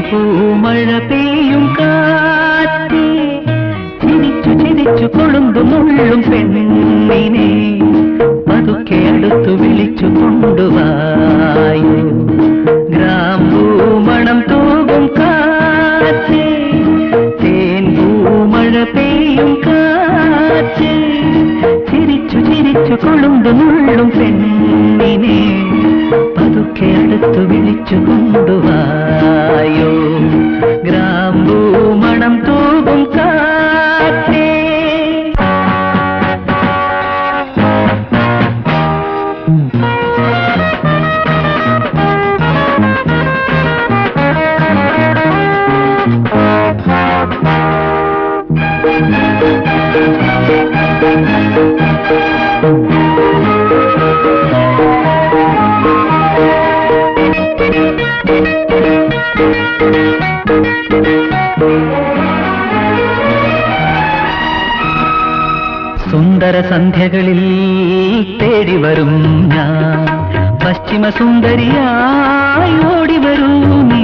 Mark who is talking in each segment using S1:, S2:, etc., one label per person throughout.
S1: പൂമഴ പെയ്യും കാറ്റേ ചിരിച്ചു ചിരിച്ചു കൊളുന്തു മുള്ളും പെണ്ണിനെ പതുക്കെ അടുത്തു വിളിച്ചു കൊണ്ടുവായു ഗ്രാമ്പൂമണം തൂകും കാറ്റേ തേൻ പൂമഴ പെയ്യും കാറ്റേ ചിരിച്ചു ചിരിച്ചു കൊളുന്തു മുള്ളും പെണ്ണിനെ പതുക്കെ അടുത്തു വിളിച്ചു കൊണ്ടുവായോ ഗ്രാമ്പൂമണം തൂകും കാറ്റേ സുന്ദര സന്ധ്യകളിൽ തേടി വരും ഞാൻ പശ്ചിമ സുന്ദരിയായി ഓടി വരൂ നീ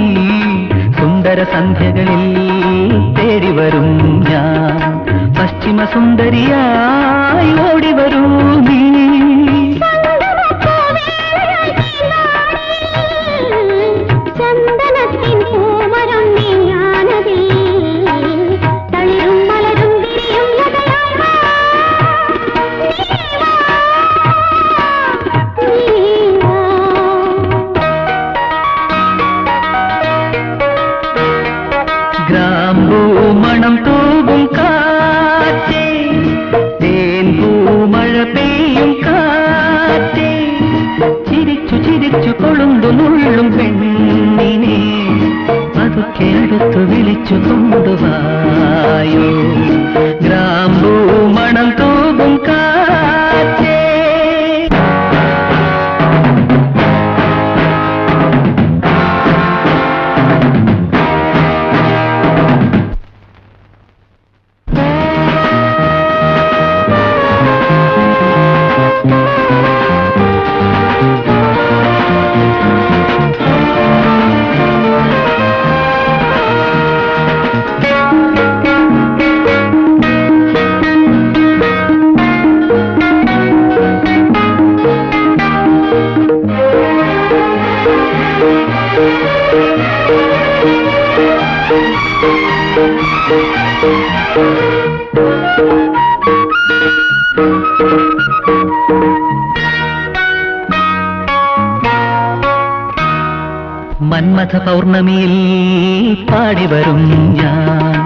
S1: സുന്ദര സന്ധ്യകളിൽ തേടി വരും ഞാൻ പശ്ചിമ സുന്ദരിയായി ഓടി വരൂ നീ ഗ്രാമ്പൂമണം തൂകും കാറ്റേ തേൻ പൂമഴ പെയ്യും കാറ്റേ ചിരിച്ചു ചിരിച്ചു കൊളുന്തു നുള്ളും പെണ്ണിനെ പതുക്കെ അടുത്തു വിളിച്ചു കൊണ്ടുവായോ ഗ്രാമ്പൂമണം തൂകും കാറ്റേ മന്മഥ പൗർണമിയിൽ പാടി വരും ഞാൻ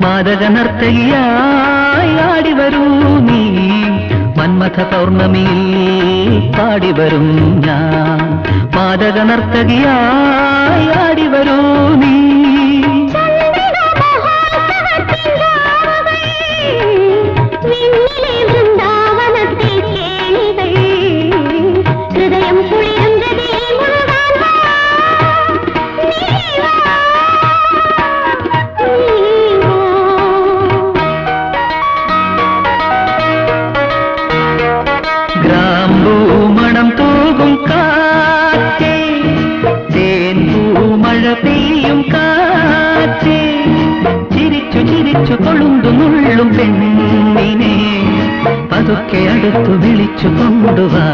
S1: മാദക നർത്തകിയായി ആടി വരൂ നീ മന്മഥ പൗർണമിയിൽ പാടി വരും ഞാൻ മാദക നർത്തകിയായി ആടി വരൂ നീ ഗ്രാമ്പൂമണം തൂകും കാറ്റേ തേൻ പൂമഴ പെയ്യും കാറ്റേ ചിരിച്ചു ചിരിച്ചു കൊളുന്തു നുള്ളും പെണ്ണിനെ പതുക്കെ അടുത്തു വിളിച്ചു കൊണ്ടുവാ